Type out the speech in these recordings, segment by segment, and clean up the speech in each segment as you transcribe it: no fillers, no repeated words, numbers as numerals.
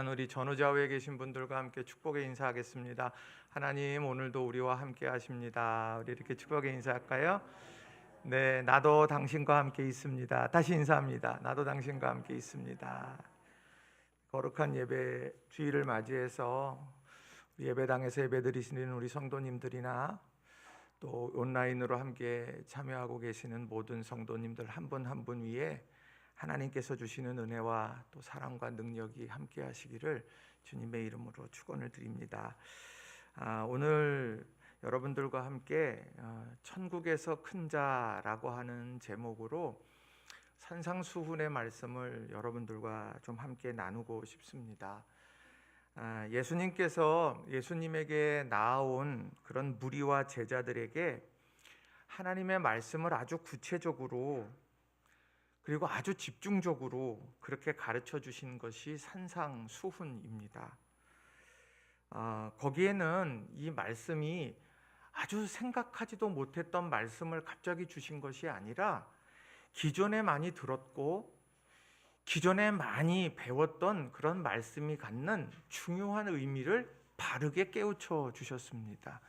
우리 전우좌우에 계신 분들과 함께 축복의 인사하겠습니다. 하나님 오늘도 우리와 함께 하십니다. 우리 이렇게 축복의 인사할까요? 네, 나도 당신과 함께 있습니다. 다시 인사합니다. 나도 당신과 함께 있습니다. 거룩한 예배 주일을 맞이해서 예배당에서 예배드리시는 우리 성도님들이나 또 온라인으로 함께 참여하고 계시는 모든 성도님들 한 분 한 분 위에 하나님께서 주시는 은혜와 또 사랑과 능력이 함께 하시기를 주님의 이름으로 축원을 드립니다. 오늘 여러분들과 함께 천국에서 큰 자라고 하는 제목으로 산상수훈의 말씀을 여러분들과 좀 함께 나누고 싶습니다. 예수님께서 예수님에게 나아온 그런 무리와 제자들에게 하나님의 말씀을 아주 구체적으로 그리고 아주 집중적으로 그렇게 가르쳐 주신 것이 산상수훈입니다. 거기에는 이 말씀이 아주 생각하지도 못했던 말씀을 갑자기 주신 것이 아니라 기존에 많이 들었고 기존에 많이 배웠던 그런 말씀이 갖는 중요한 의미를 바르게 깨우쳐 주셨습니다.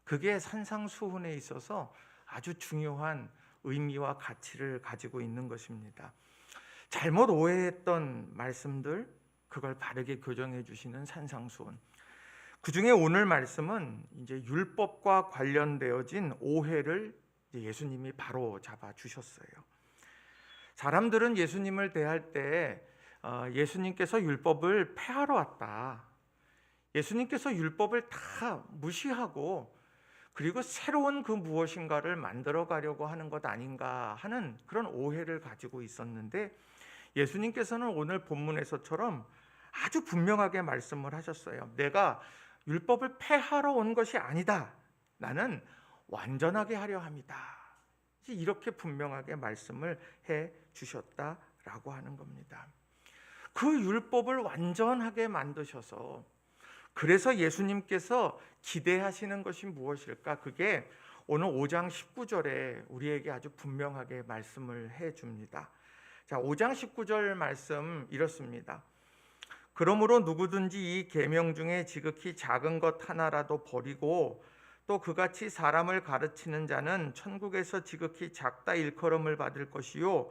그게 산상수훈에 있어서 아주 중요한 의미와 가치를 가지고 있는 것입니다. 잘못 오해했던 말씀들 그걸 바르게 교정해 주시는 산상수훈. 그 중에 오늘 말씀은 이제 율법과 관련되어진 오해를 예수님이 바로 잡아 주셨어요. 사람들은 예수님을 대할 때 예수님께서 율법을 폐하러 왔다. 예수님께서 율법을 다 무시하고 그리고 새로운 그 무엇인가를 만들어 가려고 하는 것 아닌가 하는 그런 오해를 가지고 있었는데 예수님께서는 오늘 본문에서처럼 아주 분명하게 말씀을 하셨어요. 내가 율법을 폐하러 온 것이 아니다. 나는 완전하게 하려 합니다. 이렇게 분명하게 말씀을 해 주셨다라고 하는 겁니다. 그 율법을 완전하게 만드셔서 그래서 예수님께서 기대하시는 것이 무엇일까? 그게 오늘 5장 19절에 우리에게 아주 분명하게 말씀을 해 줍니다. 자, 5장 19절 말씀 이렇습니다. 그러므로 누구든지 이 계명 중에 지극히 작은 것 하나라도 버리고 또 그같이 사람을 가르치는 자는 천국에서 지극히 작다 일컬음을 받을 것이요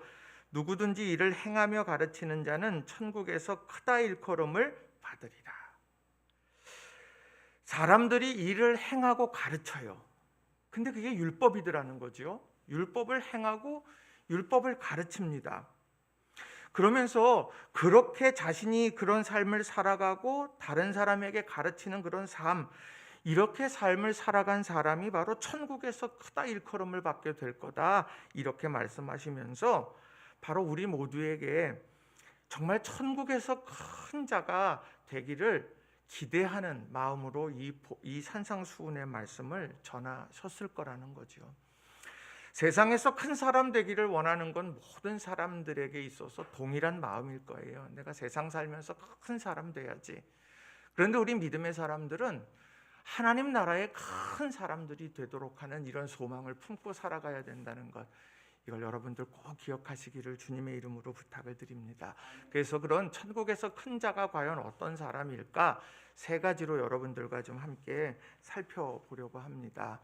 누구든지 이를 행하며 가르치는 자는 천국에서 크다 일컬음을 받으리라. 사람들이 일을 행하고 가르쳐요. 근데 그게 율법이더라는 거죠. 율법을 행하고 율법을 가르칩니다. 그러면서 그렇게 자신이 그런 삶을 살아가고 다른 사람에게 가르치는 그런 삶, 이렇게 삶을 살아간 사람이 바로 천국에서 크다 일컬음을 받게 될 거다. 이렇게 말씀하시면서 바로 우리 모두에게 정말 천국에서 큰 자가 되기를 기대하는 마음으로 이 산상수훈의 말씀을 전하셨을 거라는 거죠. 세상에서 큰 사람 되기를 원하는 건 모든 사람들에게 있어서 동일한 마음일 거예요. 내가 세상 살면서 큰 사람 돼야지. 그런데 우리 믿음의 사람들은 하나님 나라의 큰 사람들이 되도록 하는 이런 소망을 품고 살아가야 된다는 것, 이걸 여러분들 꼭 기억하시기를 주님의 이름으로 부탁을 드립니다. 그래서 그런 천국에서 큰 자가 과연 어떤 사람일까? 세 가지로 여러분들과 좀 함께 살펴보려고 합니다.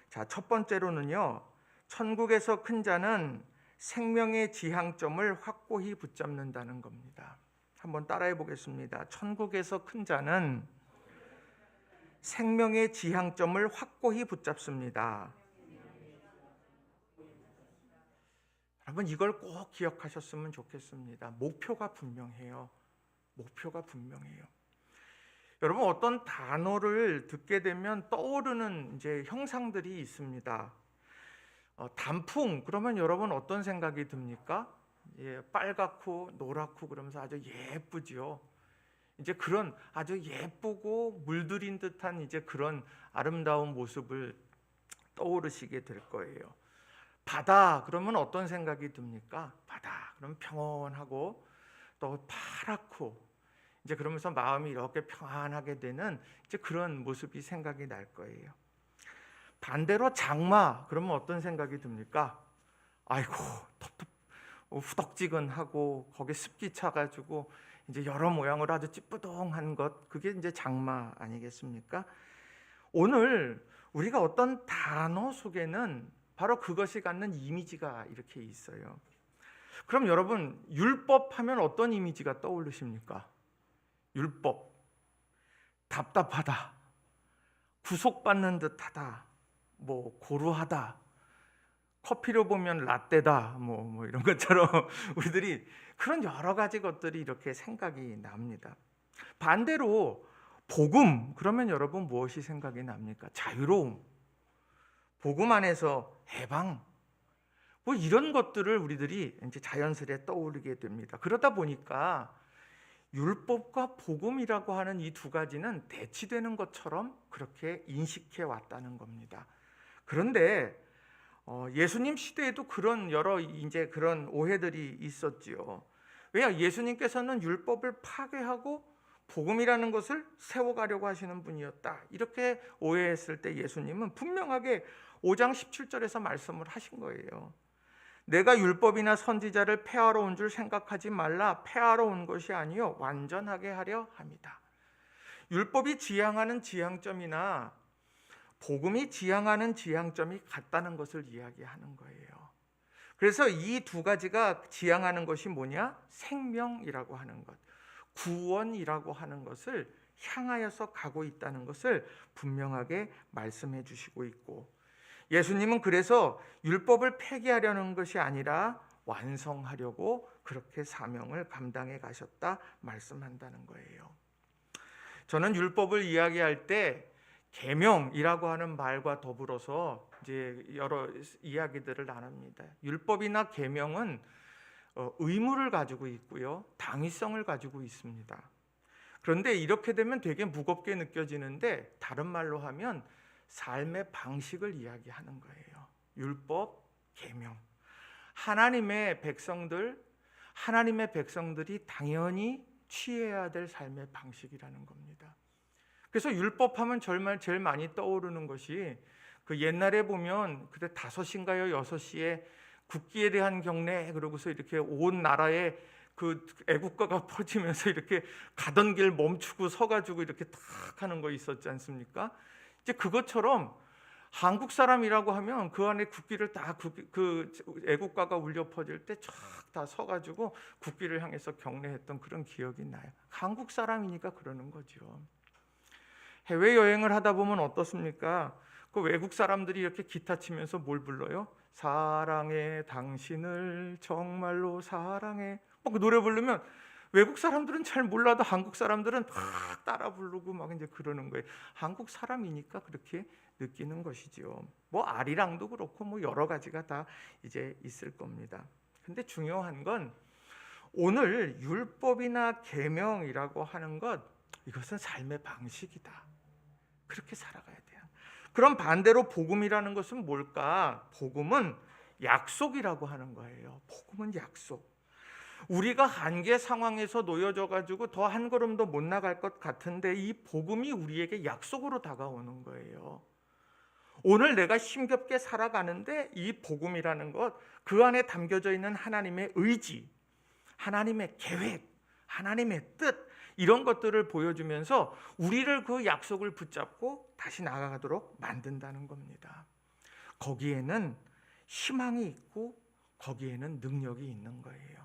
자, 첫 번째로는요, 천국에서 큰 자는 생명의 지향점을 확고히 붙잡는다는 겁니다. 한번 따라해 보겠습니다. 천국에서 큰 자는 생명의 지향점을 확고히 붙잡습니다. 여러분 이걸 꼭 기억하셨으면 좋겠습니다. 목표가 분명해요. 목표가 분명해요. 여러분 어떤 단어를 듣게 되면 떠오르는 이제 형상들이 있습니다. 단풍 그러면 여러분 어떤 생각이 듭니까? 빨갛고 노랗고 그러면서 아주 예쁘죠. 이제 그런 아주 예쁘고 물들인 듯한 이제 그런 아름다운 모습을 떠오르시게 될 거예요. 바다 그러면 어떤 생각이 듭니까? 바다 그러면 평온하고 또 파랗고 이제 그러면서 마음이 이렇게 평안하게 되는 이제 그런 모습이 생각이 날 거예요. 반대로 장마 그러면 어떤 생각이 듭니까? 아이고 후덕지근하고 거기에 습기 차가지고 이제 여러 모양으로 아주 찌뿌둥한 것, 그게 이제 장마 아니겠습니까? 오늘 우리가 어떤 단어 속에는 바로 그것이 갖는 이미지가 이렇게 있어요. 그럼 여러분, 율법 하면 어떤 이미지가 떠오르십니까? 율법, 답답하다, 구속받는 듯하다, 뭐 고루하다, 커피로 보면 라떼다, 뭐 이런 것처럼 우리들이 그런 여러 가지 것들이 이렇게 생각이 납니다. 반대로 복음 그러면 여러분 무엇이 생각이 납니까? 자유로움, 복음 안에서 해방, 뭐 이런 것들을 우리들이 이제 자연스레 떠오르게 됩니다. 그러다 보니까 율법과 복음이라고 하는 이 두 가지는 대치되는 것처럼 그렇게 인식해 왔다는 겁니다. 그런데 예수님 시대에도 그런 여러 이제 그런 오해들이 있었지요. 왜냐, 예수님께서는 율법을 파괴하고 복음이라는 것을 세워가려고 하시는 분이었다. 이렇게 오해했을 때 예수님은 분명하게 5장 17절에서 말씀을 하신 거예요. 내가 율법이나 선지자를 폐하러 온 줄 생각하지 말라. 폐하러 온 것이 아니요 완전하게 하려 함이다. 율법이 지향하는 지향점이나 복음이 지향하는 지향점이 같다는 것을 이야기하는 거예요. 그래서 이 두 가지가 지향하는 것이 뭐냐? 생명이라고 하는 것, 구원이라고 하는 것을 향하여서 가고 있다는 것을 분명하게 말씀해 주시고 있고, 예수님은 그래서 율법을 폐기하려는 것이 아니라 완성하려고 그렇게 사명을 감당해 가셨다 말씀한다는 거예요. 저는 율법을 이야기할 때 계명이라고 하는 말과 더불어서 이제 여러 이야기들을 나눕니다. 율법이나 계명은 의무를 가지고 있고요, 당위성을 가지고 있습니다. 그런데 이렇게 되면 되게 무겁게 느껴지는데 다른 말로 하면 삶의 방식을 이야기하는 거예요. 율법, 계명. 하나님의 백성들이 당연히 취해야 될 삶의 방식이라는 겁니다. 그래서 율법하면 제일 많이 떠오르는 것이 그 옛날에 보면 그때 5시인가요? 6시에 국기에 대한 경례 그러고서 이렇게 온 나라에 그 애국가가 퍼지면서 이렇게 가던 길 멈추고 서가지고 이렇게 탁 하는 거 있었지 않습니까? 이제 그것처럼 한국 사람이라고 하면 그 안에 국기를 다 그 애국가가 울려 퍼질 때 쫙 다 서가지고 국기를 향해서 경례했던 그런 기억이 나요. 한국 사람이니까 그러는 거죠. 해외 여행을 하다 보면 어떻습니까? 그 외국 사람들이 이렇게 기타 치면서 뭘 불러요? 사랑해 당신을 정말로 사랑해. 그 노래 부르면 외국 사람들은 잘 몰라도 한국 사람들은 다 따라 부르고 막 이제 그러는 거예요. 한국 사람이니까 그렇게 느끼는 것이지요. 뭐 아리랑도 그렇고 뭐 여러 가지가 다 이제 있을 겁니다. 근데 중요한 건 오늘 율법이나 계명이라고 하는 것, 이것은 삶의 방식이다. 그렇게 살아가야 돼요. 그럼 반대로 복음이라는 것은 뭘까? 복음은 약속이라고 하는 거예요. 복음은 약속. 우리가 한계 상황에서 놓여져 가지고 더 한 걸음도 못 나갈 것 같은데 이 복음이 우리에게 약속으로 다가오는 거예요. 오늘 내가 힘겹게 살아가는데 이 복음이라는 것, 그 안에 담겨져 있는 하나님의 의지, 하나님의 계획, 하나님의 뜻, 이런 것들을 보여주면서 우리를 그 약속을 붙잡고 다시 나아가도록 만든다는 겁니다. 거기에는 희망이 있고 거기에는 능력이 있는 거예요.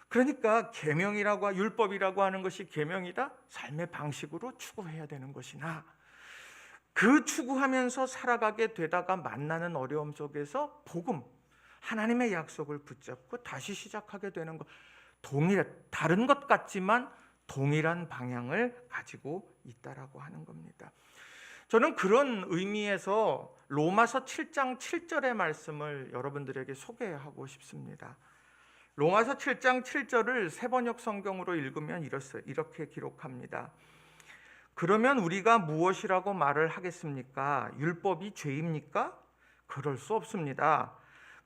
그러니까 계명이라고 율법이라고 하는 것이 계명이다? 삶의 방식으로 추구해야 되는 것이나 그 추구하면서 살아가게 되다가 만나는 어려움 속에서 복음, 하나님의 약속을 붙잡고 다시 시작하게 되는 것, 다른 것 같지만 동일한 방향을 가지고 있다라고 하는 겁니다. 저는 그런 의미에서 로마서 7장 7절의 말씀을 여러분들에게 소개하고 싶습니다. 로마서 7장 7절을 세번역 성경으로 읽으면 이렇게 기록합니다. 그러면 우리가 무엇이라고 말을 하겠습니까? 율법이 죄입니까? 그럴 수 없습니다.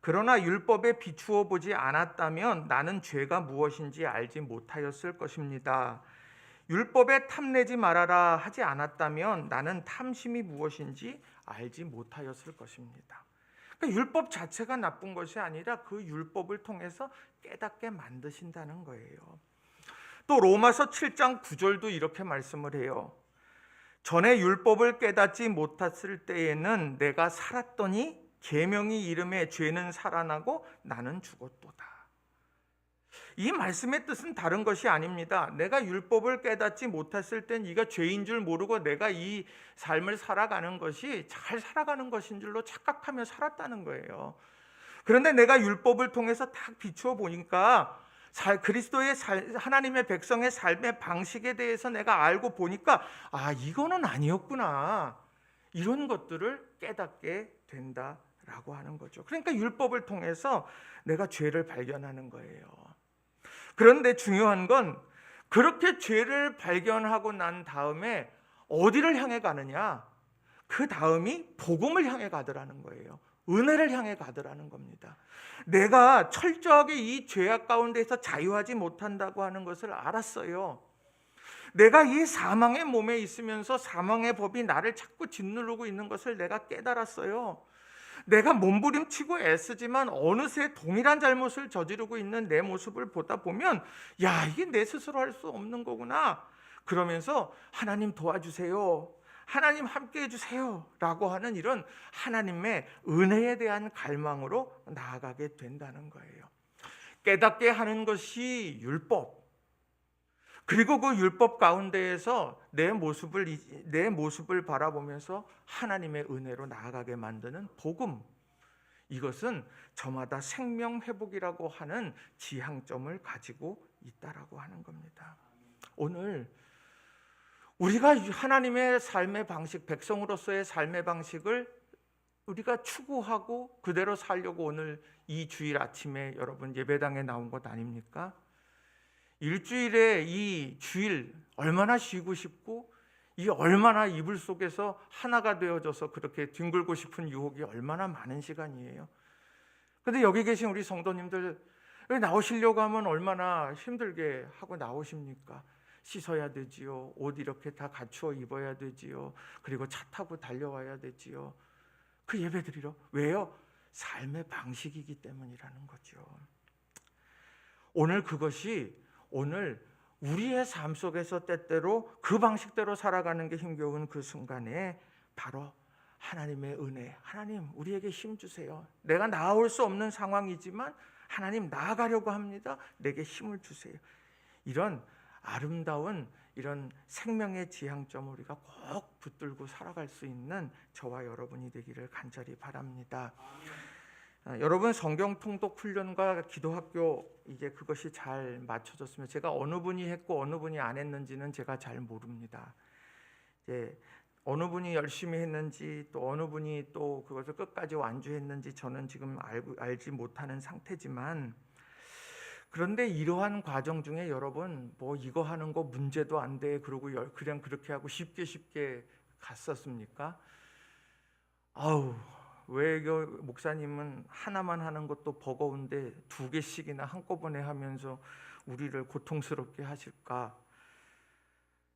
그러나 율법에 비추어 보지 않았다면 나는 죄가 무엇인지 알지 못하였을 것입니다. 율법에 탐내지 말아라 하지 않았다면 나는 탐심이 무엇인지 알지 못하였을 것입니다. 그러니까 율법 자체가 나쁜 것이 아니라 그 율법을 통해서 깨닫게 만드신다는 거예요. 또 로마서 7장 9절도 이렇게 말씀을 해요. 전에 율법을 깨닫지 못했을 때에는 내가 살았더니 계명이 이름에 죄는 살아나고 나는 죽었도다. 이 말씀의 뜻은 다른 것이 아닙니다. 내가 율법을 깨닫지 못했을 땐 네가 죄인 줄 모르고 내가 이 삶을 살아가는 것이 잘 살아가는 것인 줄로 착각하며 살았다는 거예요. 그런데 내가 율법을 통해서 딱 비추어 보니까 그리스도의 하나님의 백성의 삶의 방식에 대해서 내가 알고 보니까 이거는 아니었구나. 이런 것들을 깨닫게 된다라고 하는 거죠. 그러니까 율법을 통해서 내가 죄를 발견하는 거예요. 그런데 중요한 건 그렇게 죄를 발견하고 난 다음에 어디를 향해 가느냐? 그 다음이 복음을 향해 가더라는 거예요. 은혜를 향해 가더라는 겁니다. 내가 철저하게 이 죄악 가운데서 자유하지 못한다고 하는 것을 알았어요. 내가 이 사망의 몸에 있으면서 사망의 법이 나를 자꾸 짓누르고 있는 것을 내가 깨달았어요. 내가 몸부림치고 애쓰지만 어느새 동일한 잘못을 저지르고 있는 내 모습을 보다 보면 이게 내 스스로 할 수 없는 거구나. 그러면서 하나님 도와주세요. 하나님 함께 해주세요. 라고 하는 이런 하나님의 은혜에 대한 갈망으로 나아가게 된다는 거예요. 깨닫게 하는 것이 율법. 그리고 그 율법 가운데에서 내 모습을 바라보면서 하나님의 은혜로 나아가게 만드는 복음. 이것은 저마다 생명 회복이라고 하는 지향점을 가지고 있다라고 하는 겁니다. 오늘 우리가 하나님의 삶의 방식, 백성으로서의 삶의 방식을 우리가 추구하고 그대로 살려고 오늘 이 주일 아침에 여러분 예배당에 나온 것 아닙니까? 일주일에 이 주일 얼마나 쉬고 싶고 이 얼마나 이불 속에서 하나가 되어져서 그렇게 뒹굴고 싶은 유혹이 얼마나 많은 시간이에요. 그런데 여기 계신 우리 성도님들 왜 나오시려고 하면 얼마나 힘들게 하고 나오십니까? 씻어야 되지요. 옷 이렇게 다 갖추어 입어야 되지요. 그리고 차 타고 달려와야 되지요. 그 예배 드리러. 왜요? 삶의 방식이기 때문이라는 거죠. 오늘 그것이 오늘 우리의 삶 속에서 때때로 그 방식대로 살아가는 게 힘겨운 그 순간에 바로 하나님의 은혜, 하나님 우리에게 힘 주세요. 내가 나아올 수 없는 상황이지만 하나님 나아가려고 합니다. 내게 힘을 주세요. 이런 아름다운 이런 생명의 지향점을 우리가 꼭 붙들고 살아갈 수 있는 저와 여러분이 되기를 간절히 바랍니다. 여러분 성경 통독 훈련과 기도학교 이제 그것이 잘 맞춰졌으면 제가 어느 분이 했고 어느 분이 안 했는지는 제가 잘 모릅니다. 이제 어느 분이 열심히 했는지 또 어느 분이 또 그것을 끝까지 완주했는지 저는 지금 알지 못하는 상태지만 그런데 이러한 과정 중에 여러분 뭐 이거 하는 거 문제도 안 돼 그러고 그냥 그렇게 하고 쉽게 갔었습니까? 왜 목사님은 하나만 하는 것도 버거운데 2개씩이나 한꺼번에 하면서 우리를 고통스럽게 하실까?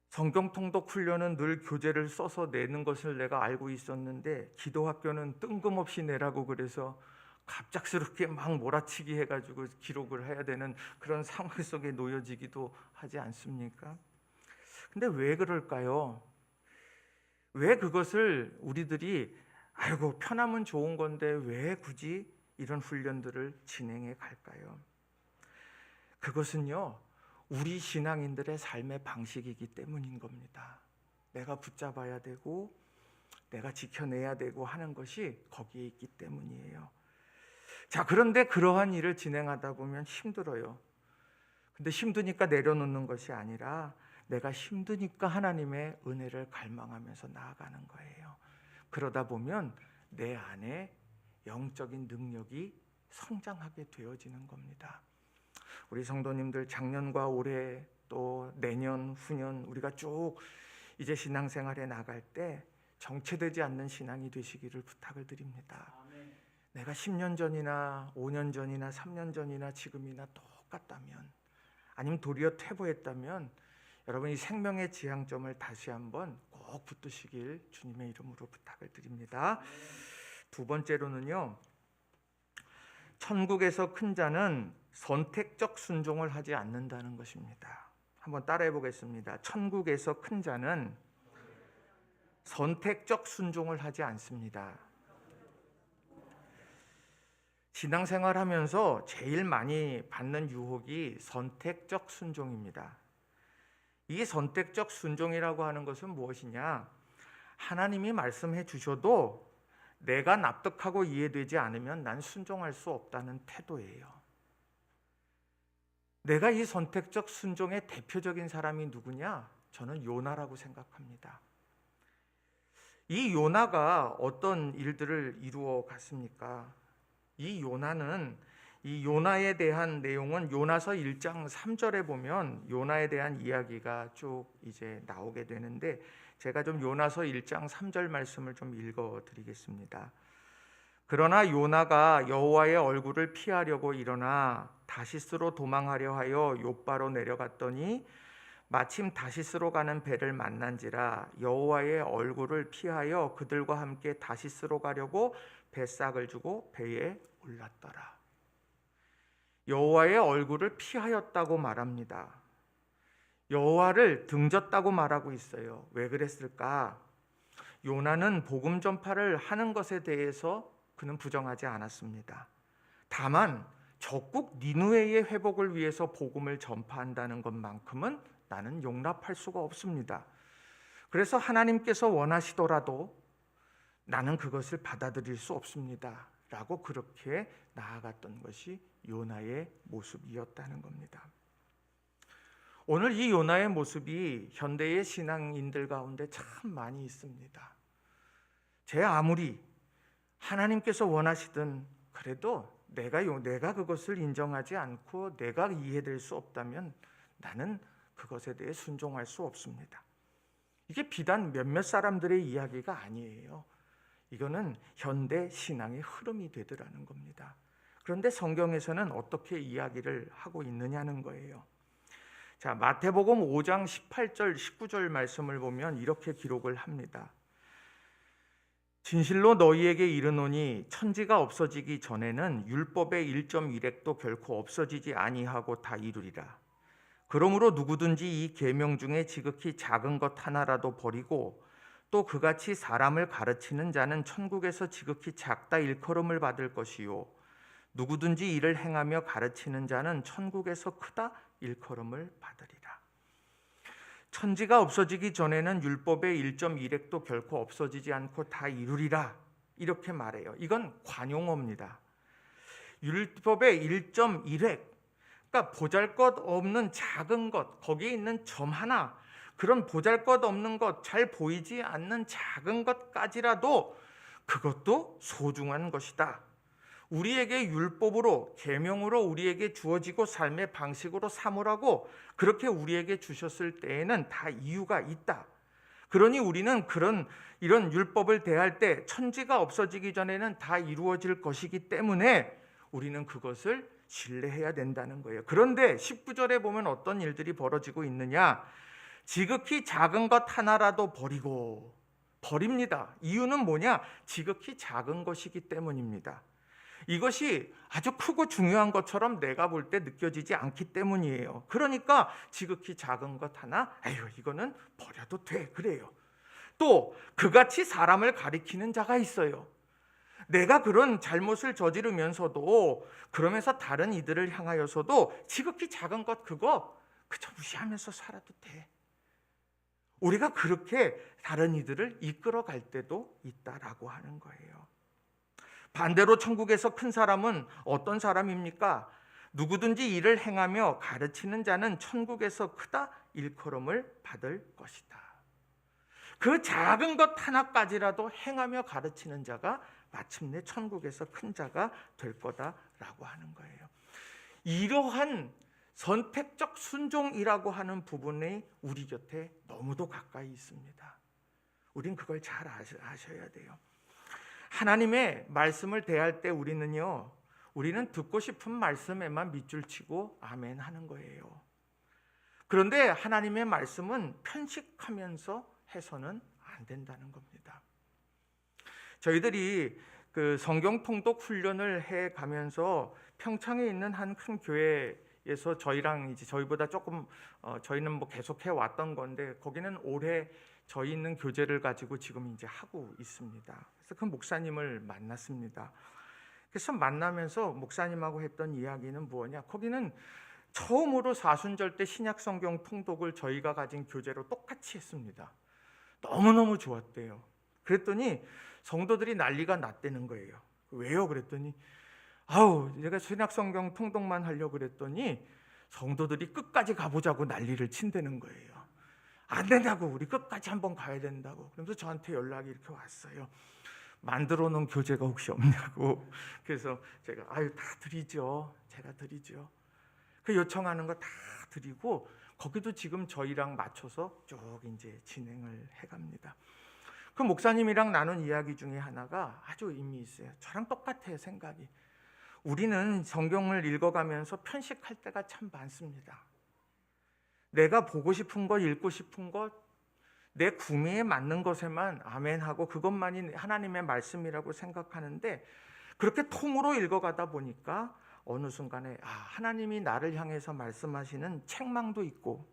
성경 통독 훈련은 늘 교재를 써서 내는 것을 내가 알고 있었는데 기도학교는 뜬금없이 내라고 그래서 갑작스럽게 막 몰아치기 해가지고 기록을 해야 되는 그런 상황 속에 놓여지기도 하지 않습니까? 근데 왜 그럴까요? 왜 그것을 우리들이 편하면 좋은 건데 왜 굳이 이런 훈련들을 진행해 갈까요? 그것은요 우리 신앙인들의 삶의 방식이기 때문인 겁니다. 내가 붙잡아야 되고 내가 지켜내야 되고 하는 것이 거기에 있기 때문이에요. 자, 그런데 그러한 일을 진행하다 보면 힘들어요. 근데 힘드니까 내려놓는 것이 아니라 내가 힘드니까 하나님의 은혜를 갈망하면서 나아가는 거예요. 그러다 보면 내 안에 영적인 능력이 성장하게 되어지는 겁니다. 우리 성도님들 작년과 올해 또 내년 후년 우리가 쭉 이제 신앙생활에 나갈 때 정체되지 않는 신앙이 되시기를 부탁을 드립니다. 내가 10년 전이나 5년 전이나 3년 전이나 지금이나 똑같다면 아니면 도리어 퇴보했다면 여러분 이 생명의 지향점을 다시 한번 꼭 붙드시길 주님의 이름으로 부탁을 드립니다. 두 번째로는요, 천국에서 큰 자는 선택적 순종을 하지 않는다는 것입니다. 한번 따라해 보겠습니다. 천국에서 큰 자는 선택적 순종을 하지 않습니다. 신앙생활 하면서 제일 많이 받는 유혹이 선택적 순종입니다. 이 선택적 순종이라고 하는 것은 무엇이냐? 하나님이 말씀해 주셔도 내가 납득하고 이해되지 않으면 난 순종할 수 없다는 태도예요. 내가 이 선택적 순종의 대표적인 사람이 누구냐? 저는 요나라고 생각합니다. 이 요나가 어떤 일들을 이루어 갔습니까? 이 요나는 이 요나에 대한 내용은 요나서 1장 3절에 보면 요나에 대한 이야기가 쭉 이제 나오게 되는데 제가 좀 요나서 1장 3절 말씀을 좀 읽어 드리겠습니다. 그러나 요나가 여호와의 얼굴을 피하려고 일어나 다시스로 도망하려 하여 욥바로 내려갔더니 마침 다시스로 가는 배를 만난지라 여호와의 얼굴을 피하여 그들과 함께 다시스로 가려고 배싹을 주고 배에 올랐더라. 여호와의 얼굴을 피하였다고 말합니다. 여호와를 등졌다고 말하고 있어요. 왜 그랬을까? 요나는 복음 전파를 하는 것에 대해서 그는 부정하지 않았습니다. 다만 적국 니느웨의 회복을 위해서 복음을 전파한다는 것만큼은 나는 용납할 수가 없습니다. 그래서 하나님께서 원하시더라도 나는 그것을 받아들일 수 없습니다. 라고 그렇게 나아갔던 것이 요나의 모습이었다는 겁니다. 오늘 이 요나의 모습이 현대의 신앙인들 가운데 참 많이 있습니다. 제 아무리 하나님께서 원하시든 그래도 내가 그것을 인정하지 않고 내가 이해될 수 없다면 나는 그것에 대해 순종할 수 없습니다. 이게 비단 몇몇 사람들의 이야기가 아니에요. 이거는 현대 신앙의 흐름이 되더라는 겁니다. 그런데 성경에서는 어떻게 이야기를 하고 있느냐는 거예요. 자, 마태복음 5장 18절 19절 말씀을 보면 이렇게 기록을 합니다. 진실로 너희에게 이르노니 천지가 없어지기 전에는 율법의 1.1획도 결코 없어지지 아니하고 다 이루리라. 그러므로 누구든지 이 계명 중에 지극히 작은 것 하나라도 버리고 또 그같이 사람을 가르치는 자는 천국에서 지극히 작다 일컬음을 받을 것이요 누구든지 이를 행하며 가르치는 자는 천국에서 크다 일컬음을 받으리라. 천지가 없어지기 전에는 율법의 1.1획도 결코 없어지지 않고 다 이루리라 이렇게 말해요. 이건 관용어입니다. 율법의 1.1획, 그러니까 보잘것없는 작은 것, 거기에 있는 점 하나, 그런 보잘것없는 것, 잘 보이지 않는 작은 것까지라도 그것도 소중한 것이다. 우리에게 율법으로, 계명으로 우리에게 주어지고 삶의 방식으로 삼으라고 그렇게 우리에게 주셨을 때에는 다 이유가 있다. 그러니 우리는 이런 율법을 대할 때 천지가 없어지기 전에는 다 이루어질 것이기 때문에 우리는 그것을 신뢰해야 된다는 거예요. 그런데 19절에 보면 어떤 일들이 벌어지고 있느냐? 지극히 작은 것 하나라도 버립니다. 이유는 뭐냐? 지극히 작은 것이기 때문입니다. 이것이 아주 크고 중요한 것처럼 내가 볼 때 느껴지지 않기 때문이에요. 그러니까 지극히 작은 것 하나, 이거는 버려도 돼, 그래요. 또 그같이 사람을 가리키는 자가 있어요. 내가 그런 잘못을 저지르면서도 그러면서 다른 이들을 향하여서도 지극히 작은 것 그거 그저 무시하면서 살아도 돼. 우리가 그렇게 다른 이들을 이끌어갈 때도 있다라고 하는 거예요. 반대로 천국에서 큰 사람은 어떤 사람입니까? 누구든지 이를 행하며 가르치는 자는 천국에서 크다 일컬음을 받을 것이다. 그 작은 것 하나까지라도 행하며 가르치는 자가 마침내 천국에서 큰 자가 될 거다라고 하는 거예요. 이러한 선택적 순종이라고 하는 부분이 우리 곁에 너무도 가까이 있습니다. 우린 그걸 잘 아셔야 돼요. 하나님의 말씀을 대할 때 우리는 듣고 싶은 말씀에만 밑줄 치고 아멘 하는 거예요. 그런데 하나님의 말씀은 편식하면서 해서는 안 된다는 겁니다. 저희들이 그 성경 통독 훈련을 해 가면서 평창에 있는 한 큰 교회에 교회에서 저희랑 이제 저희보다 조금 저희는 뭐 계속 해 왔던 건데 거기는 올해 저희 있는 교재를 가지고 지금 이제 하고 있습니다. 그래서 그 목사님을 만났습니다. 그래서 만나면서 목사님하고 했던 이야기는 뭐냐? 거기는 처음으로 사순절 때 신약 성경 통독을 저희가 가진 교재로 똑같이 했습니다. 너무너무 좋았대요. 그랬더니 성도들이 난리가 났다는 거예요. 왜요? 그랬더니 내가 신약 성경 통독만 하려고 그랬더니 성도들이 끝까지 가보자고 난리를 친다는 거예요. 안 된다고, 우리 끝까지 한번 가야 된다고. 그러면서 저한테 연락이 이렇게 왔어요. 만들어 놓은 교재가 혹시 없냐고. 그래서 제가 다 드리죠. 제가 드리죠. 그 요청하는 거 다 드리고 거기도 지금 저희랑 맞춰서 쭉 이제 진행을 해갑니다. 그 목사님이랑 나눈 이야기 중에 하나가 아주 의미 있어요. 저랑 똑같아요, 생각이. 우리는 성경을 읽어가면서 편식할 때가 참 많습니다. 내가 보고 싶은 것, 읽고 싶은 것, 내 구미에 맞는 것에만 아멘하고 그것만이 하나님의 말씀이라고 생각하는데 그렇게 통으로 읽어가다 보니까 어느 순간에 하나님이 나를 향해서 말씀하시는 책망도 있고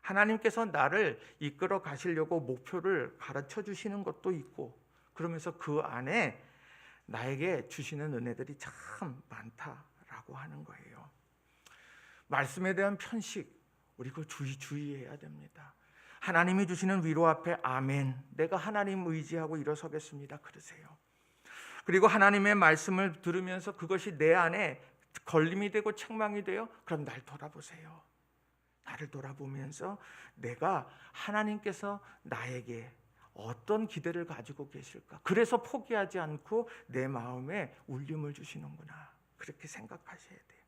하나님께서 나를 이끌어 가시려고 목표를 가르쳐 주시는 것도 있고 그러면서 그 안에 나에게 주시는 은혜들이 참 많다라고 하는 거예요. 말씀에 대한 편식, 우리 그 주의해야 됩니다. 하나님이 주시는 위로 앞에 아멘, 내가 하나님 의지하고 일어서겠습니다, 그러세요. 그리고 하나님의 말씀을 들으면서 그것이 내 안에 걸림이 되고 책망이 돼요. 그럼 날 돌아보세요. 나를 돌아보면서 내가 하나님께서 나에게 어떤 기대를 가지고 계실까? 그래서 포기하지 않고 내 마음에 울림을 주시는구나. 그렇게 생각하셔야 돼요.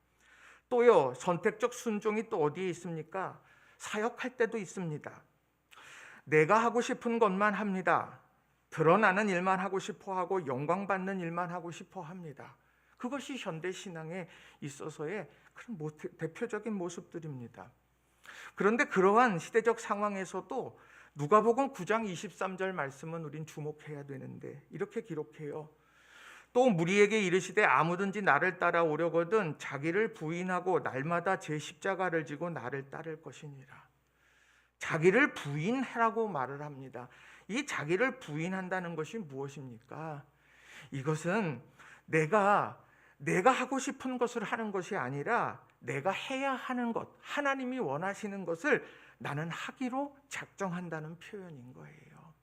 또요, 선택적 순종이 또 어디에 있습니까? 사역할 때도 있습니다. 내가 하고 싶은 것만 합니다. 드러나는 일만 하고 싶어 하고 영광받는 일만 하고 싶어 합니다. 그것이 현대 신앙에 있어서의 그런 대표적인 모습들입니다. 그런데 그러한 시대적 상황에서도 누가복음 9장 23절 말씀은 우린 주목해야 되는데 이렇게 기록해요. 또 무리에게 이르시되 아무든지 나를 따라오려거든 자기를 부인하고 날마다 제 십자가를 지고 나를 따를 것이니라. 자기를 부인하라고 말을 합니다. 이 자기를 부인한다는 것이 무엇입니까? 이것은 내가 하고 싶은 것을 하는 것이 아니라 내가 해야 하는 것, 하나님이 원하시는 것을 나는 하기로 작정한다는 표현인 거예요.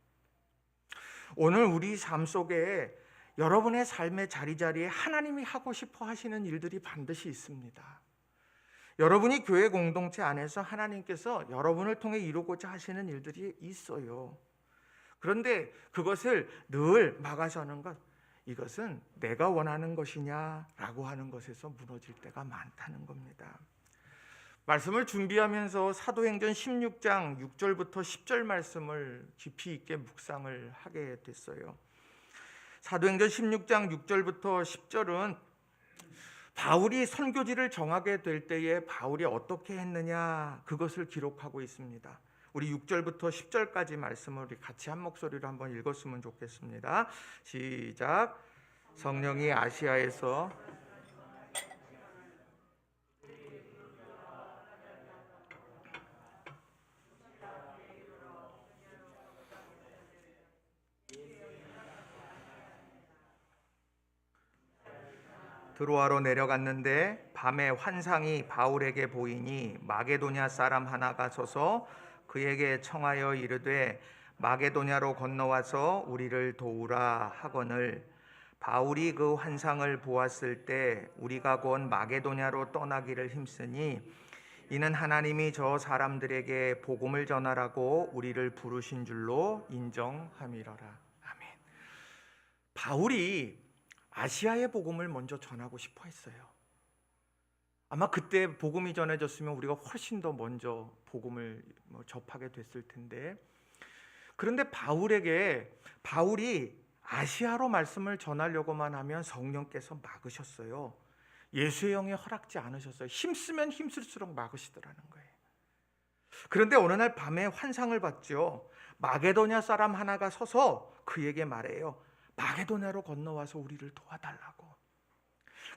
오늘 우리 삶 속에 여러분의 삶의 자리자리에 하나님이 하고 싶어 하시는 일들이 반드시 있습니다. 여러분이 교회 공동체 안에서 하나님께서 여러분을 통해 이루고자 하시는 일들이 있어요. 그런데 그것을 늘 막아서는 것, 이것은 내가 원하는 것이냐라고 하는 것에서 무너질 때가 많다는 겁니다. 말씀을 준비하면서 사도행전 16장 6절부터 10절 말씀을 깊이 있게 묵상을 하게 됐어요. 사도행전 16장 6절부터 10절은 바울이 선교지를 정하게 될 때에 바울이 어떻게 했느냐 그것을 기록하고 있습니다. 우리 6절부터 10절까지 말씀을 우리 같이 한 목소리로 한번 읽었으면 좋겠습니다. 시작. 성령이 아시아에서 드로아로 내려갔는데 밤에 환상이 바울에게 보이니 마게도냐 사람 하나가 서서 그에게 청하여 이르되 마게도냐로 건너와서 우리를 도우라 하거늘 바울이 그 환상을 보았을 때 우리가 곧 마게도냐로 떠나기를 힘쓰니 이는 하나님이 저 사람들에게 복음을 전하라고 우리를 부르신 줄로 인정함이러라. 아멘. 바울이 아시아의 복음을 먼저 전하고 싶어 했어요. 아마 그때 복음이 전해졌으면 우리가 훨씬 더 먼저 복음을 접하게 됐을 텐데, 그런데 바울이 아시아로 말씀을 전하려고만 하면 성령께서 막으셨어요. 예수의 영에 허락지 않으셨어요. 힘쓰면 힘쓸수록 막으시더라는 거예요. 그런데 어느 날 밤에 환상을 봤죠. 마게도냐 사람 하나가 서서 그에게 말해요. 마게도냐로 건너와서 우리를 도와달라고.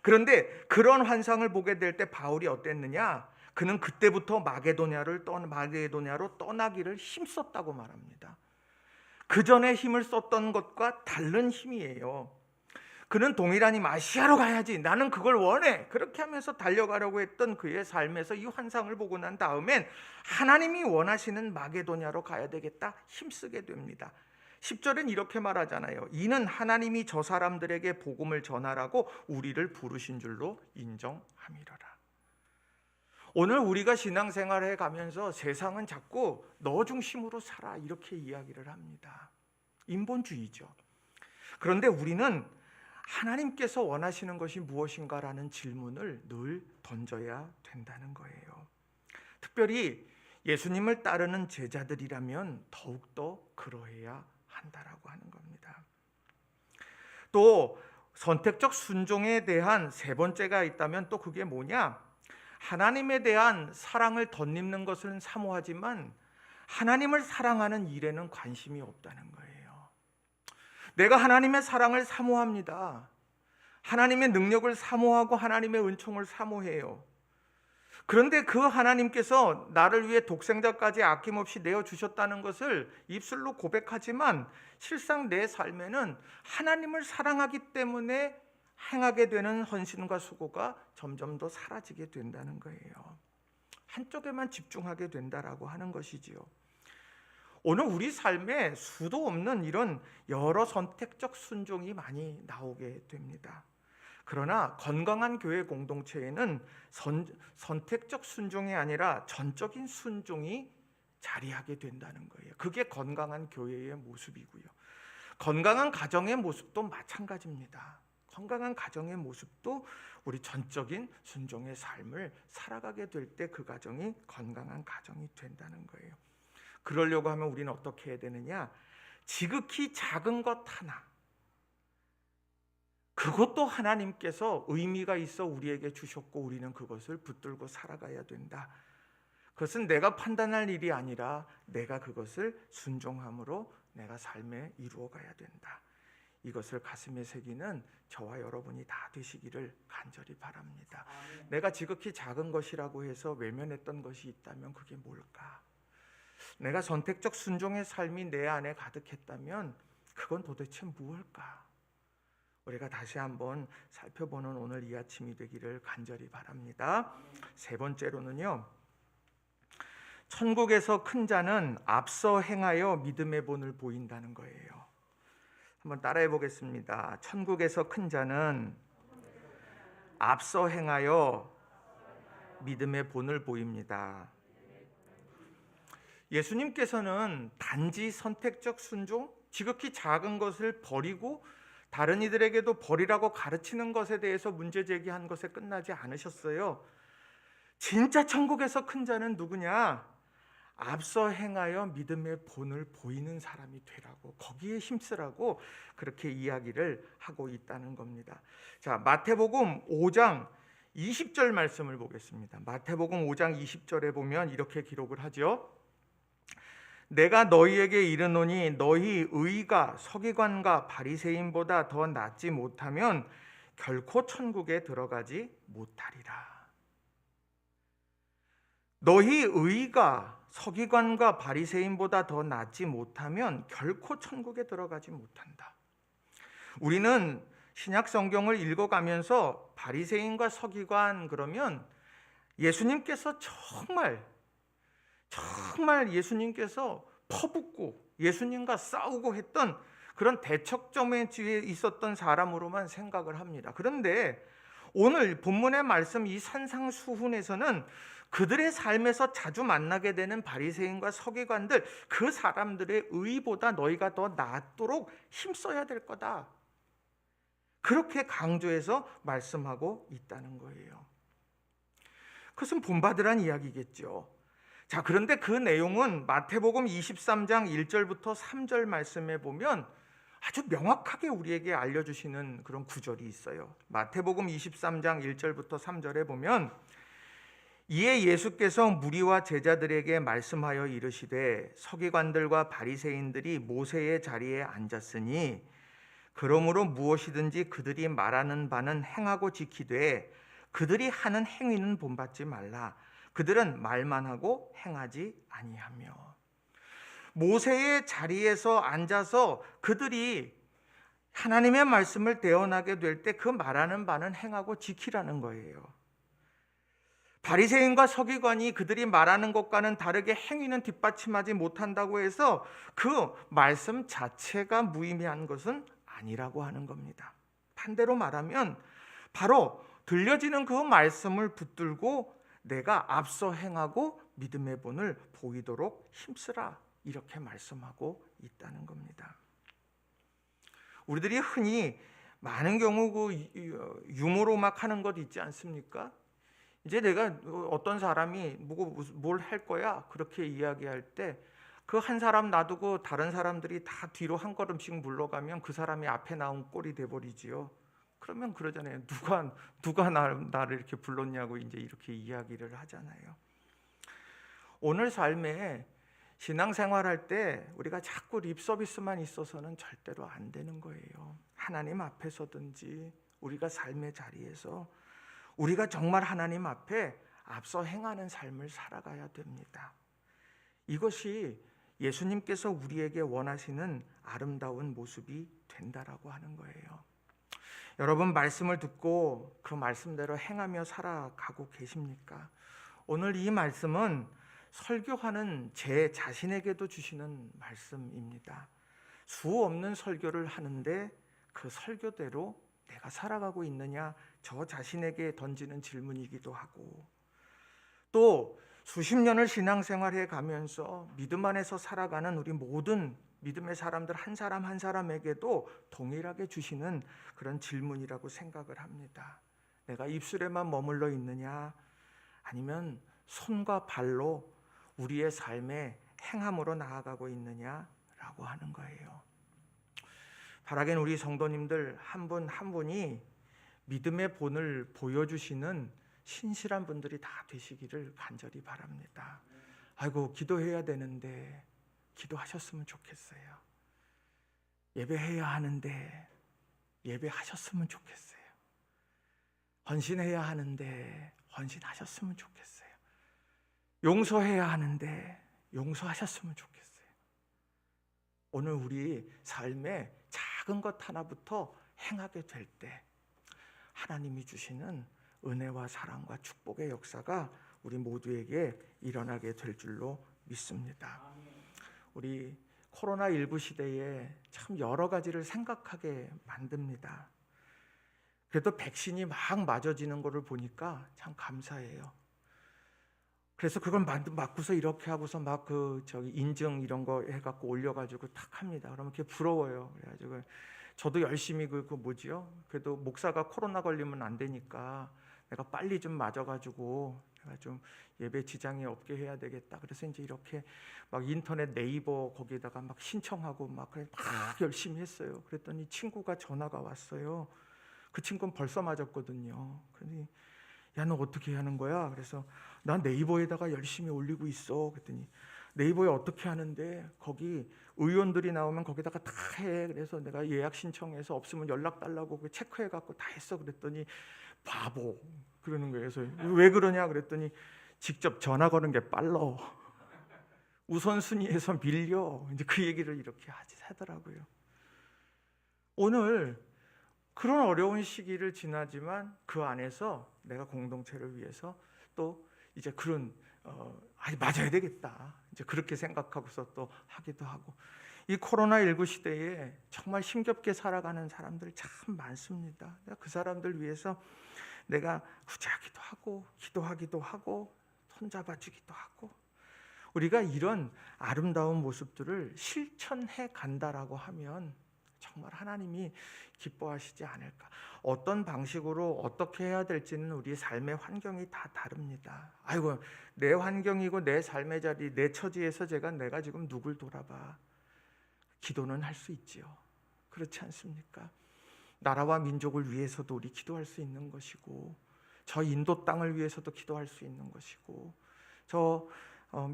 그런데 그런 환상을 보게 될 때 바울이 어땠느냐? 그는 그때부터 마게도냐로 떠나기를 힘썼다고 말합니다. 그 전에 힘을 썼던 것과 다른 힘이에요. 그는 동일한 힘, 아시아로 가야지, 나는 그걸 원해, 그렇게 하면서 달려가려고 했던 그의 삶에서 이 환상을 보고 난 다음엔 하나님이 원하시는 마게도냐로 가야 되겠다 힘쓰게 됩니다. 10절엔 이렇게 말하잖아요. 이는 하나님이 저 사람들에게 복음을 전하라고 우리를 부르신 줄로 인정함이로라. 오늘 우리가 신앙생활해 가면서 세상은 자꾸 너 중심으로 살아 이렇게 이야기를 합니다. 인본주의죠. 그런데 우리는 하나님께서 원하시는 것이 무엇인가라는 질문을 늘 던져야 된다는 거예요. 특별히 예수님을 따르는 제자들이라면 더욱더 그러해야 한다라고 하는 겁니다. 또 선택적 순종에 대한 세 번째가 있다면 또 그게 뭐냐? 하나님에 대한 사랑을 덧입는 것은 사모하지만 하나님을 사랑하는 일에는 관심이 없다는 거예요. 내가 하나님의 사랑을 사모합니다. 하나님의 능력을 사모하고 하나님의 은총을 사모해요. 그런데 그 하나님께서 나를 위해 독생자까지 아낌없이 내어주셨다는 것을 입술로 고백하지만 실상 내 삶에는 하나님을 사랑하기 때문에 행하게 되는 헌신과 수고가 점점 더 사라지게 된다는 거예요. 한쪽에만 집중하게 된다라고 하는 것이지요. 오늘 우리 삶에 수도 없는 이런 여러 선택적 순종이 많이 나오게 됩니다. 그러나 건강한 교회 공동체에는 선택적 순종이 아니라 전적인 순종이 자리하게 된다는 거예요. 그게 건강한 교회의 모습이고요. 건강한 가정의 모습도 마찬가지입니다. 건강한 가정의 모습도 우리 전적인 순종의 삶을 살아가게 될 때 그 가정이 건강한 가정이 된다는 거예요. 그러려고 하면 우리는 어떻게 해야 되느냐? 지극히 작은 것 하나, 그것도 하나님께서 의미가 있어 우리에게 주셨고 우리는 그것을 붙들고 살아가야 된다. 그것은 내가 판단할 일이 아니라 내가 그것을 순종함으로 내가 삶에 이루어가야 된다. 이것을 가슴에 새기는 저와 여러분이 다 되시기를 간절히 바랍니다. 내가 지극히 작은 것이라고 해서 외면했던 것이 있다면 그게 뭘까? 내가 선택적 순종의 삶이 내 안에 가득했다면 그건 도대체 무엇일까? 우리가 다시 한번 살펴보는 오늘 이 아침이 되기를 간절히 바랍니다. 세 번째로는요, 천국에서 큰 자는 앞서 행하여 믿음의 본을 보인다는 거예요. 한번 따라해 보겠습니다. 천국에서 큰 자는 앞서 행하여 믿음의 본을 보입니다. 예수님께서는 단지 선택적 순종, 지극히 작은 것을 버리고 다른 이들에게도 버리라고 가르치는 것에 대해서 문제 제기한 것에 끝나지 않으셨어요. 진짜 천국에서 큰 자는 누구냐? 앞서 행하여 믿음의 본을 보이는 사람이 되라고, 거기에 힘쓰라고 그렇게 이야기를 하고 있다는 겁니다. 자, 마태복음 5장 20절 말씀을 보겠습니다. 마태복음 5장 20절에 보면 이렇게 기록을 하죠. 내가 너희에게 이르노니 너희 의가 서기관과 바리새인보다 더 낫지 못하면 결코 천국에 들어가지 못하리라. 너희 의가 서기관과 바리새인보다 더 낫지 못하면 결코 천국에 들어가지 못한다. 우리는 신약 성경을 읽어가면서 바리새인과 서기관 그러면 예수님께서 정말 예수님께서 퍼붓고 예수님과 싸우고 했던 그런 대척점에 있었던 사람으로만 생각을 합니다. 그런데 오늘 본문의 말씀 이 산상수훈에서는 그들의 삶에서 자주 만나게 되는 바리새인과 서기관들, 그 사람들의 의보다 너희가 더 낫도록 힘써야 될 거다. 그렇게 강조해서 말씀하고 있다는 거예요. 그것은 본받으란 이야기겠죠. 자, 그런데 그 내용은 마태복음 23장 1절부터 3절 말씀에 보면 아주 명확하게 우리에게 알려주시는 그런 구절이 있어요. 마태복음 23장 1절부터 3절에 보면 이에 예수께서 무리와 제자들에게 말씀하여 이르시되 서기관들과 바리새인들이 모세의 자리에 앉았으니 그러므로 무엇이든지 그들이 말하는 바는 행하고 지키되 그들이 하는 행위는 본받지 말라. 그들은 말만 하고 행하지 아니하며. 모세의 자리에서 앉아서 그들이 하나님의 말씀을 대언하게 될 때 그 말하는 바는 행하고 지키라는 거예요. 바리새인과 서기관이 그들이 말하는 것과는 다르게 행위는 뒷받침하지 못한다고 해서 그 말씀 자체가 무의미한 것은 아니라고 하는 겁니다. 반대로 말하면 바로 들려지는 그 말씀을 붙들고 내가 앞서 행하고 믿음의 본을 보이도록 힘쓰라, 이렇게 말씀하고 있다는 겁니다. 우리들이 흔히 많은 경우 그 유머로 막 하는 것 있지 않습니까? 이제 내가 어떤 사람이 뭘 할 거야 그렇게 이야기할 때 그 한 사람 놔두고 다른 사람들이 다 뒤로 한 걸음씩 물러가면 그 사람이 앞에 나온 꼴이 돼버리지요. 그러면 그러잖아요. 누가 나를 이렇게 불렀냐고 이제 이렇게 이야기를 하잖아요. 오늘 삶에 신앙생활할 때 우리가 자꾸 립서비스만 있어서는 절대로 안 되는 거예요. 하나님 앞에서든지 우리가 삶의 자리에서 우리가 정말 하나님 앞에 앞서 행하는 삶을 살아가야 됩니다. 이것이 예수님께서 우리에게 원하시는 아름다운 모습이 된다라고 하는 거예요. 여러분, 말씀을 듣고 그 말씀대로 행하며 살아가고 계십니까? 오늘 이 말씀은 설교하는 제 자신에게도 주시는 말씀입니다. 수 없는 설교를 하는데 그 설교대로 내가 살아가고 있느냐, 저 자신에게 던지는 질문이기도 하고, 또 수십 년을 신앙생활해 가면서 믿음 안에서 살아가는 우리 모든 믿음의 사람들 한 사람 한 사람에게도 동일하게 주시는 그런 질문이라고 생각을 합니다. 내가 입술에만 머물러 있느냐, 아니면 손과 발로 우리의 삶에 행함으로 나아가고 있느냐라고 하는 거예요. 바라긴 우리 성도님들 한 분 한 분이 믿음의 본을 보여주시는 신실한 분들이 다 되시기를 간절히 바랍니다. 아이고, 기도해야 되는데 기도하셨으면 좋겠어요. 예배해야 하는데 예배하셨으면 좋겠어요. 헌신해야 하는데 헌신하셨으면 좋겠어요. 용서해야 하는데 용서하셨으면 좋겠어요. 오늘 우리 삶에 작은 것 하나부터 행하게 될 때 하나님이 주시는 은혜와 사랑과 축복의 역사가 우리 모두에게 일어나게 될 줄로 믿습니다. 우리 코로나19 시대에 참 여러 가지를 생각하게 만듭니다. 그래도 백신이 막 맞아지는 것을 보니까 참 감사해요. 그래서 그걸 맞고서 이렇게 하고서 막 인증 이런 거 해갖고 올려가지고 탁 합니다. 그러면 그게 부러워요. 그래가지고 저도 열심히 그래도 목사가 코로나 걸리면 안 되니까 내가 빨리 좀 맞아가지고 내가 좀 예배 지장이 없게 해야 되겠다. 그래서 이제 이렇게 막 인터넷 네이버 거기에다가 막 신청하고 막 열심히 했어요. 그랬더니 친구가 전화가 왔어요. 그 친구는 벌써 맞았거든요. 그러니 야, 너 어떻게 하는 거야? 그래서 난 네이버에다가 열심히 올리고 있어. 그랬더니 네이버에 어떻게 하는데 거기 의원들이 나오면 거기다가 다 해. 그래서 내가 예약 신청해서 없으면 연락 달라고 체크해 갖고 다 했어. 그랬더니 바보 그러는 거예요. 그래서 왜 그러냐 그랬더니 직접 전화 거는 게 빨라. 우선순위에서 밀려. 이제 그 얘기를 이렇게 하더라고요. 오늘 그런 어려운 시기를 지나지만 그 안에서 내가 공동체를 위해서 또 이제 그런 맞아야 되겠다. 이제 그렇게 생각하고서 또 하기도 하고, 이 코로나19 시대에 정말 힘겹게 살아가는 사람들 참 많습니다. 그 사람들 위해서 내가 구제하기도 하고 기도하기도 하고 손잡아주기도 하고, 우리가 이런 아름다운 모습들을 실천해 간다라고 하면 정말 하나님이 기뻐하시지 않을까. 어떤 방식으로 어떻게 해야 될지는 우리 삶의 환경이 다 다릅니다. 아이고, 내 환경이고 내 삶의 자리, 내 처지에서 내가 지금 누굴 돌아봐. 기도는 할 수 있지요. 그렇지 않습니까? 나라와 민족을 위해서도 우리 기도할 수 있는 것이고, 저 인도 땅을 위해서도 기도할 수 있는 것이고, 저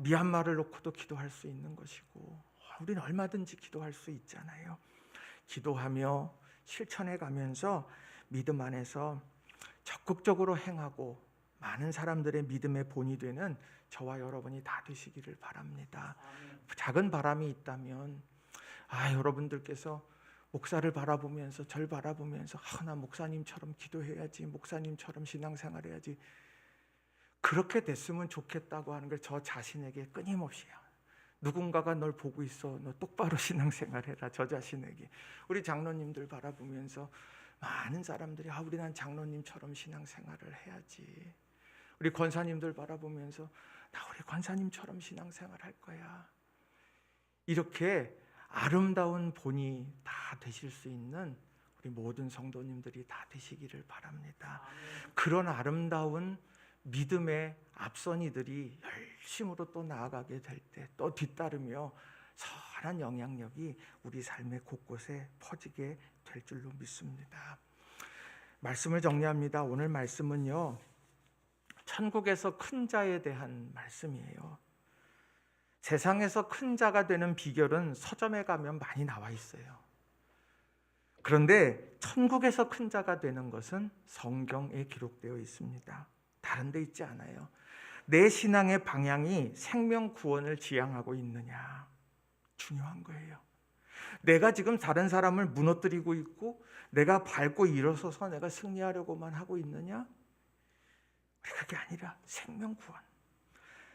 미얀마를 놓고도 기도할 수 있는 것이고, 우리는 얼마든지 기도할 수 있잖아요. 기도하며 실천해 가면서 믿음 안에서 적극적으로 행하고 많은 사람들의 믿음의 본이 되는 저와 여러분이 다 되시기를 바랍니다. 작은 바람이 있다면 여러분들께서 목사를 바라보면서 절 바라보면서 나 목사님처럼 기도해야지, 목사님처럼 신앙생활 해야지, 그렇게 됐으면 좋겠다고 하는 걸 저 자신에게 끊임없이 누군가가 널 보고 있어, 너 똑바로 신앙생활 해라. 저 자신에게 우리 장로님들 바라보면서 많은 사람들이 우리 난 장로님처럼 신앙생활을 해야지. 우리 권사님들 바라보면서 나 우리 권사님처럼 신앙생활 할 거야. 이렇게 아름다운 본이 다 되실 수 있는 우리 모든 성도님들이 다 되시기를 바랍니다. 그런 아름다운 믿음의 앞선이들이 열심으로 또 나아가게 될 때 또 뒤따르며 선한 영향력이 우리 삶의 곳곳에 퍼지게 될 줄로 믿습니다. 말씀을 정리합니다. 오늘 말씀은요, 천국에서 큰 자에 대한 말씀이에요. 세상에서 큰 자가 되는 비결은 서점에 가면 많이 나와 있어요. 그런데 천국에서 큰 자가 되는 것은 성경에 기록되어 있습니다. 다른 데 있지 않아요. 내 신앙의 방향이 생명 구원을 지향하고 있느냐, 중요한 거예요. 내가 지금 다른 사람을 무너뜨리고 있고 내가 밟고 일어서서 내가 승리하려고만 하고 있느냐? 그게 아니라 생명 구원.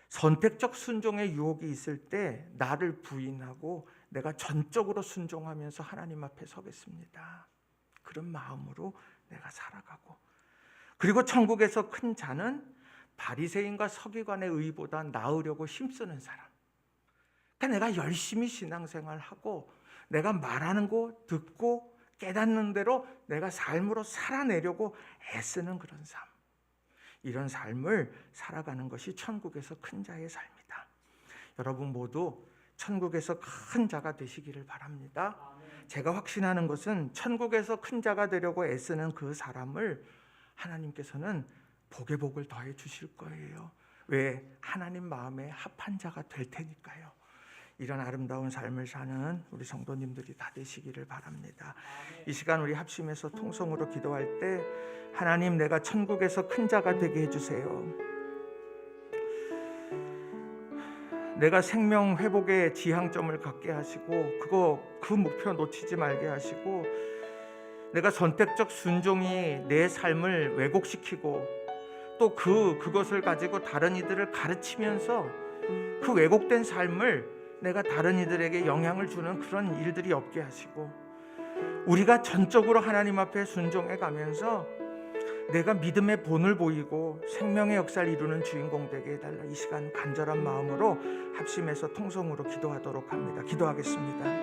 선택적 순종의 유혹이 있을 때 나를 부인하고 내가 전적으로 순종하면서 하나님 앞에 서겠습니다. 그런 마음으로 내가 살아가고, 그리고 천국에서 큰 자는 바리새인과 서기관의 의보다 나으려고 힘쓰는 사람. 그러니까 내가 열심히 신앙생활하고 내가 말하는 거 듣고 깨닫는 대로 내가 삶으로 살아내려고 애쓰는 그런 삶. 이런 삶을 살아가는 것이 천국에서 큰 자의 삶이다. 여러분 모두 천국에서 큰 자가 되시기를 바랍니다. 제가 확신하는 것은 천국에서 큰 자가 되려고 애쓰는 그 사람을 하나님께서는 복의 복을 더해 주실 거예요. 왜? 하나님 마음에 합한 자가 될 테니까요. 이런 아름다운 삶을 사는 우리 성도님들이 다 되시기를 바랍니다. 이 시간 우리 합심해서 통성으로 기도할 때 하나님, 내가 천국에서 큰 자가 되게 해주세요. 내가 생명 회복의 지향점을 갖게 하시고 그 목표 놓치지 말게 하시고, 내가 선택적 순종이 내 삶을 왜곡시키고 또 그것을 가지고 다른 이들을 가르치면서 그 왜곡된 삶을 내가 다른 이들에게 영향을 주는 그런 일들이 없게 하시고, 우리가 전적으로 하나님 앞에 순종해 가면서 내가 믿음의 본을 보이고 생명의 역사를 이루는 주인공 되게 해달라. 이 시간 간절한 마음으로 합심해서 통성으로 기도하도록 합니다. 기도하겠습니다.